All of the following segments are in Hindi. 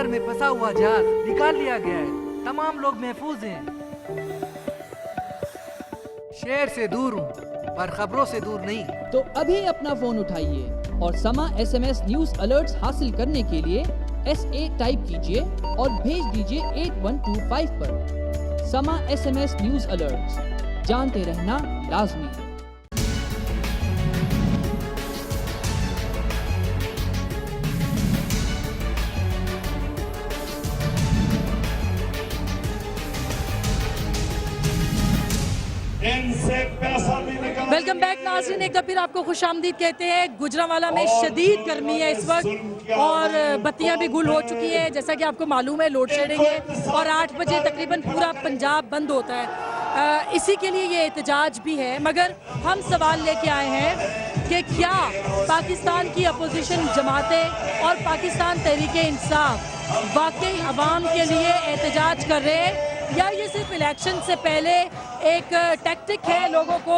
सागर में फंसा हुआ जहाज निकाल लिया गया है। तमाम लोग महफूज हैं। शहर से दूर हूँ पर खबरों से दूर नहीं। तो अभी अपना फोन उठाइए और समा SMS न्यूज अलर्ट्स हासिल करने के लिए SA टाइप कीजिए और भेज दीजिए 8125 पर। समा SMS न्यूज अलर्ट्स, जानते रहना लाजमी है। वेलकम बैक नाज़रीन, एक बार फिर आपको खुशामदीद कहते हैं। गुजरांवाला में शदीद गर्मी है इस वक्त और बत्तियां भी गुल हो चुकी हैं। जैसा कि आपको मालूम है लोड शेडिंग है और 8 बजे तकरीबन पूरा पंजाब बंद होता है। इसी के लिए ये एहतजाज भी है। मगर हम सवाल लेके आए हैं कि क्या पाकिस्तान की अपोजिशन जमातें और पाकिस्तान तहरीक इंसाफ वाकई अवाम के लिए एहतजाज कर रहे हैं या ये सिर्फ इलेक्शन से पहले एक टैक्टिक है लोगों को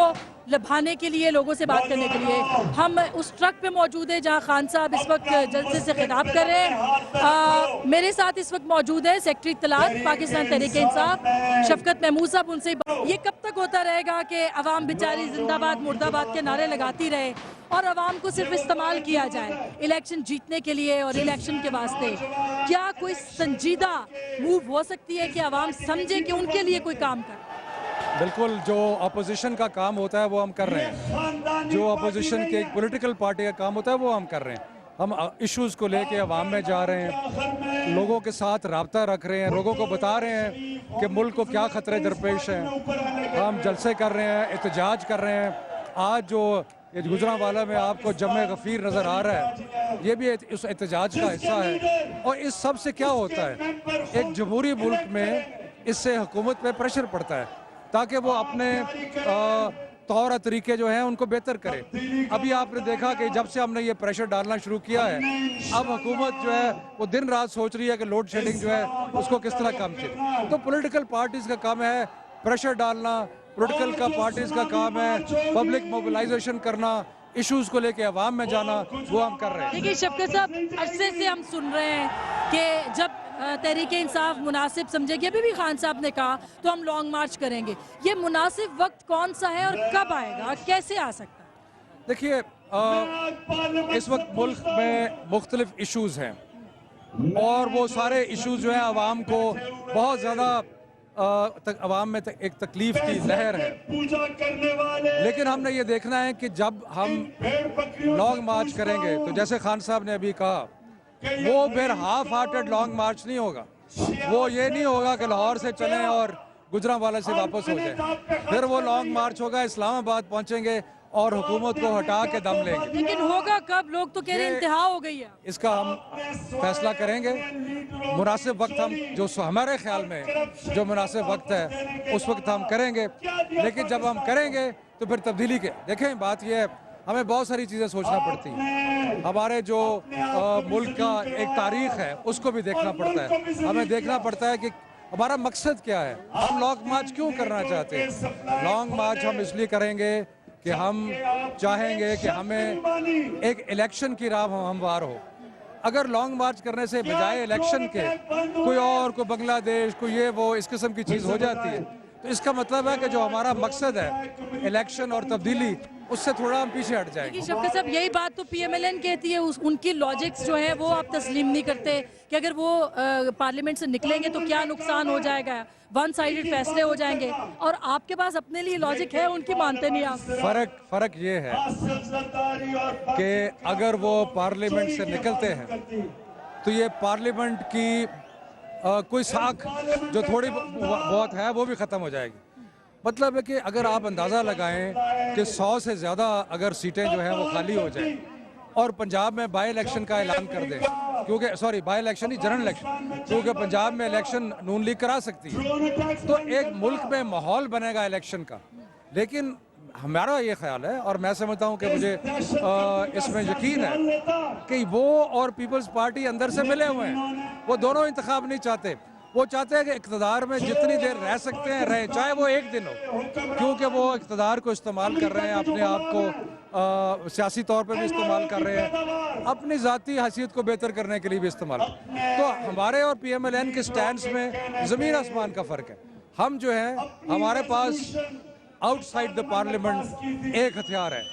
लुभाने के लिए, लोगों से बात करने के लिए। हम उस ट्रक पे मौजूद है जहां खान साहब इस वक्त जलसे से खिताब कर रहे हैं। मेरे साथ इस वक्त मौजूद है सेक्रेटरी इत्तलात पाकिस्तान तहरीक इंसाफ शफकत महमूद साहब। उनसे ये कब तक होता रहेगा कि अवाम बेचारी जिंदाबाद मुर्दाबाद के नारे लगाती रहे और अवाम को सिर्फ इस्तेमाल किया जाए इलेक्शन जीतने के लिए और इलेक्शन के वास्ते? क्या कोई संजीदा मूव हो सकती है कि अवाम समझे कि उनके लिए कोई काम करे? बिल्कुल, जो अपोजिशन का काम होता है वो हम कर रहे हैं। जो अपोजिशन के एक पॉलिटिकल पार्टी का काम होता है वो हम कर रहे हैं। हम इश्यूज़ को लेके अवाम में जा रहे हैं, लोगों के साथ राब्ता रख रहे हैं, लोगों को बता रहे हैं कि मुल्क को क्या ख़तरे दरपेश हैं। हम जलसे कर रहे हैं, एहतजाज कर रहे हैं। आज जो गुजरांवाला में आपको जमे गफ़ीर नज़र आ रहा है, ये भी उस एहतजाज का हिस्सा है। और इस सब से क्या होता है, एक जमहूरी मुल्क में इससे हुकूमत पे प्रेशर पड़ता है ताकि वो अपने तौर तरीके जो हैं उनको बेहतर करे। अभी आपने देखा कि जब से हमने ये प्रेशर डालना शुरू किया है, अब हुकूमत जो है वो दिन रात सोच रही है कि लोड शेडिंग जो है उसको किस तरह कम करे। तो पॉलिटिकल पार्टीज़ का काम है प्रेशर डालना, पॉलिटिकल का पार्टीज़ का काम है पब्लिक मोबिलाइजेशन करना, इश्यूज़ को लेके अवाम में जाना, वो हम कर रहे हैं। देखिए शफकत साहब, अरसे से हम सुन रहे हैं कि जब तहरीक इंसाफ मुनासिब समझेगी, अभी भी खान साहब ने कहा तो हम लॉन्ग मार्च करेंगे। ये मुनासिब वक्त कौन सा है और कब आएगा, कैसे आ सकता है? देखिए, इस वक्त मुल्क में मुख्तलिफ इश्यूज़ हैं और वो सारे इश्यूज़ जो हैं अवाम को बहुत ज़्यादा अवाम में एक तकलीफ की लहर है। लेकिन हमने ये देखना है कि जब हम लॉन्ग मार्च करेंगे तो जैसे खान साहब ने अभी कहा, वो फिर हाफ हार्टेड लॉन्ग मार्च नहीं होगा। वो ये नहीं होगा कि लाहौर से चलें और गुजरांवाला से वापस हो जाए। फिर वो लॉन्ग मार्च होगा, इस्लामाबाद पहुंचेंगे और हुकूमत को हटा के दम लेंगे। लेकिन होगा कब? लोग तो कह रहे हैं इंतहा हो गई है। इसका हम फैसला करेंगे। मुनासिब वक्त हम जो हमारे ख्याल में जो मुनासिब वक्त है उस वक्त हम करेंगे। लेकिन जब हम करेंगे तो फिर तब्दीली के देखें, बात यह है हमें बहुत सारी चीज़ें सोचना पड़ती हैं। हमारे जो मुल्क का एक तारीख है उसको भी देखना पड़ता है। हमें देखना पड़ता है कि हमारा मकसद क्या है, हम लॉन्ग मार्च क्यों करना चाहते हैं। लॉन्ग मार्च हम इसलिए करेंगे कि हम चाहेंगे कि हमें एक इलेक्शन की राह हमवार हो। अगर लॉन्ग मार्च करने से बजाय इलेक्शन के कोई बांग्लादेश कोई ये वो इस किस्म की चीज़ हो जाती है तो इसका मतलब है कि जो हमारा मकसद है इलेक्शन और तब्दीली, उससे थोड़ा हम पीछे हट जाएंगे। शफकत साहब, यही बात तो PMLN कहती है। उनकी लॉजिक्स जो है वो आप तस्लीम नहीं करते कि अगर वो पार्लियामेंट से निकलेंगे तो क्या नुकसान हो जाएगा, वन साइडेड फैसले हो जाएंगे। और आपके पास अपने लिए लॉजिक है, उनकी मानते नहीं आप। फर्क ये है कि अगर वो पार्लियामेंट से निकलते हैं तो ये पार्लियामेंट की कोई साख जो थोड़ी बहुत है वो भी ख़त्म हो जाएगी। मतलब है कि अगर आप अंदाज़ा लगाएं कि 100 से ज़्यादा अगर सीटें जो हैं वो खाली हो जाएं और पंजाब में बाई इलेक्शन का ऐलान कर दें, क्योंकि बाई इलेक्शन नहीं, जनरल इलेक्शन, क्योंकि पंजाब में इलेक्शन नून लीग करा सकती है, तो एक मुल्क में माहौल बनेगा इलेक्शन का। लेकिन हमारा ये ख्याल है और मैं समझता हूँ कि मुझे इसमें यकीन है कि वो और पीपल्स पार्टी अंदर से मिले हुए हैं, वो दोनों इंतखाब नहीं चाहते। वो चाहते हैं कि इक़्तिदार में जितनी देर रह सकते हैं रहें, चाहे वो एक दिन हो, क्योंकि वो इक़्तिदार को इस्तेमाल कर रहे हैं, अपने आप को सियासी तौर पर भी इस्तेमाल कर रहे हैं, अपनी ज़ाती हैसियत को बेहतर करने के लिए भी इस्तेमाल। तो हमारे और PMLN के स्टैंड्स में ज़मीन आसमान का फ़र्क है। हम जो है, हमारे पास आउटसाइड द पार्लियामेंट एक हथियार है,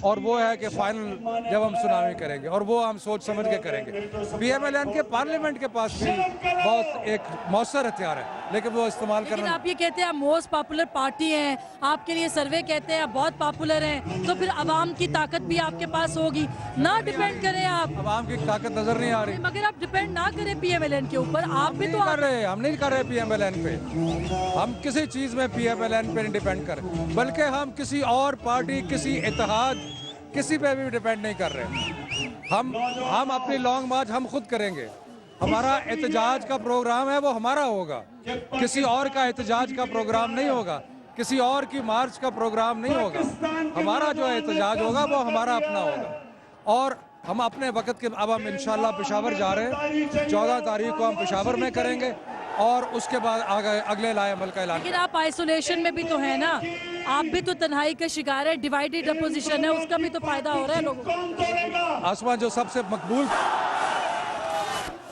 और वो है कि फाइनल जब हम सुनामी करेंगे, और वो हम सोच समझ के करेंगे। PMLN के पार्लियामेंट के पास भी बहुत एक मौसर हथियार है, लेकिन वो इस्तेमाल लेकिन करना। आप ये कहते हैं आप मोस्ट पॉपुलर पार्टी हैं, आपके लिए सर्वे कहते हैं आप बहुत पॉपुलर हैं, तो फिर आवाम की ताकत भी आपके पास होगी ना। डिपेंड करें आप, आवाम की ताकत नजर नहीं आ रही। मगर आप डिपेंड ना करें PMLN के ऊपर, आप भी तो कर रहे हैं, हम नहीं कर रहे PMLN पे, हम किसी चीज़ में PMLN पे नहीं डिपेंड कर, बल्कि हम किसी और पार्टी, किसी इत्तेहाद, किसी पे भी डिपेंड नहीं कर रहे। हम अपनी लॉन्ग मार्च हम खुद करेंगे। हमारा एहतजाज का प्रोग्राम है, वो हमारा होगा, किसी और का एहतजाज का प्रोग्राम नहीं होगा, किसी और की मार्च का प्रोग्राम नहीं होगा। हमारा जो एहतजाज होगा वो हमारा अपना होगा, और हम अपने वक्त के, अब हम इंशाल्लाह पेशावर जा रहे हैं, 14 तारीख को हम पेशावर में करेंगे, और उसके बाद अगले लाए अमल का ऐलान। लेकिन आप आइसोलेशन में भी तो है ना, आप भी तो तन्हाई का शिकार है, डिवाइडेड अपोजिशन है, उसका भी तो फायदा हो रहा है लोगों को। आसमान जो सबसे मकबूल,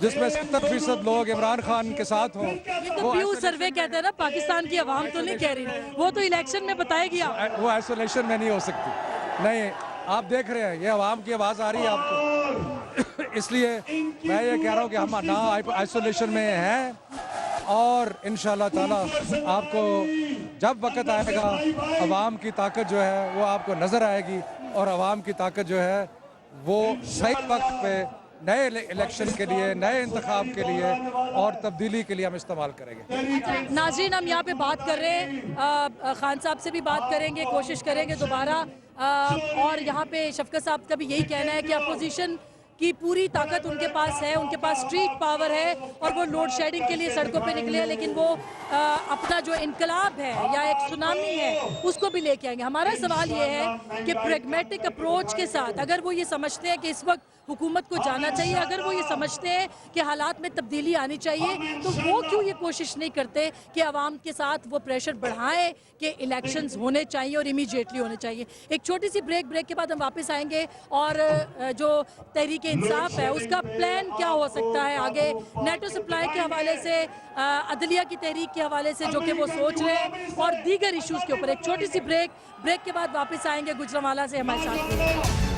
जिसमें 70% लोग इमरान खान के साथ हों, तो प्यू सर्वे कहते हैं ना, पाकिस्तान की आवाम तो नहीं कह रही, वो तो इलेक्शन में बताएगी आप। वो आइसोलेशन में नहीं हो सकती। नहीं, आप देख रहे हैं ये आवाम की आवाज़ आ रही है आपको। इसलिए मैं ये कह रहा हूँ कि हम ना आइसोलेशन में हैं, और इंशाल्लाह ताला आपको जब वक्त आएगा, अवाम की ताकत जो है वो आपको नज़र आएगी, और अवाम की ताकत जो है वो सही वक्त पे नए इलेक्शन के लिए, नए इंतखाब के लिए और तब्दीली के लिए हम इस्तेमाल करेंगे। नाज़रीन, हम यहाँ पे बात कर रहे हैं, खान साहब से भी बात करेंगे, कोशिश करेंगे दोबारा, और यहाँ पे शफकत साहब का भी यही कहना है कि अपोजिशन की पूरी ताकत उनके पास है, उनके पास स्ट्रीट पावर है, और वो लोड शेडिंग के लिए सड़कों पे निकले हैं, लेकिन वो अपना जो इनकलाब है या एक सुनामी है उसको भी लेके आएंगे। हमारा सवाल ये है कि प्रैग्मेटिक अप्रोच के साथ, अगर वो ये समझते हैं कि इस वक्त हुकूमत को जाना चाहिए, अगर वो ये समझते हैं कि हालात में तब्दीली आनी चाहिए, तो वो क्यों ये कोशिश नहीं करते कि आवाम के साथ वो प्रेशर बढ़ाएं कि इलेक्शंस होने चाहिए और इमीडिएटली होने चाहिए। एक छोटी सी ब्रेक के बाद हम वापस आएंगे, और जो तहरीक इंसाफ है उसका प्लान क्या हो सकता है आगे, नेटो सप्लाई के हवाले से, अदलिया की तहरीक के हवाले से जो कि वो सोच रहे हैं, और दीगर इश्यूज़ के ऊपर। एक छोटी सी ब्रेक के बाद वापस आएंगे, गुजरांवाला से हमारे साथ।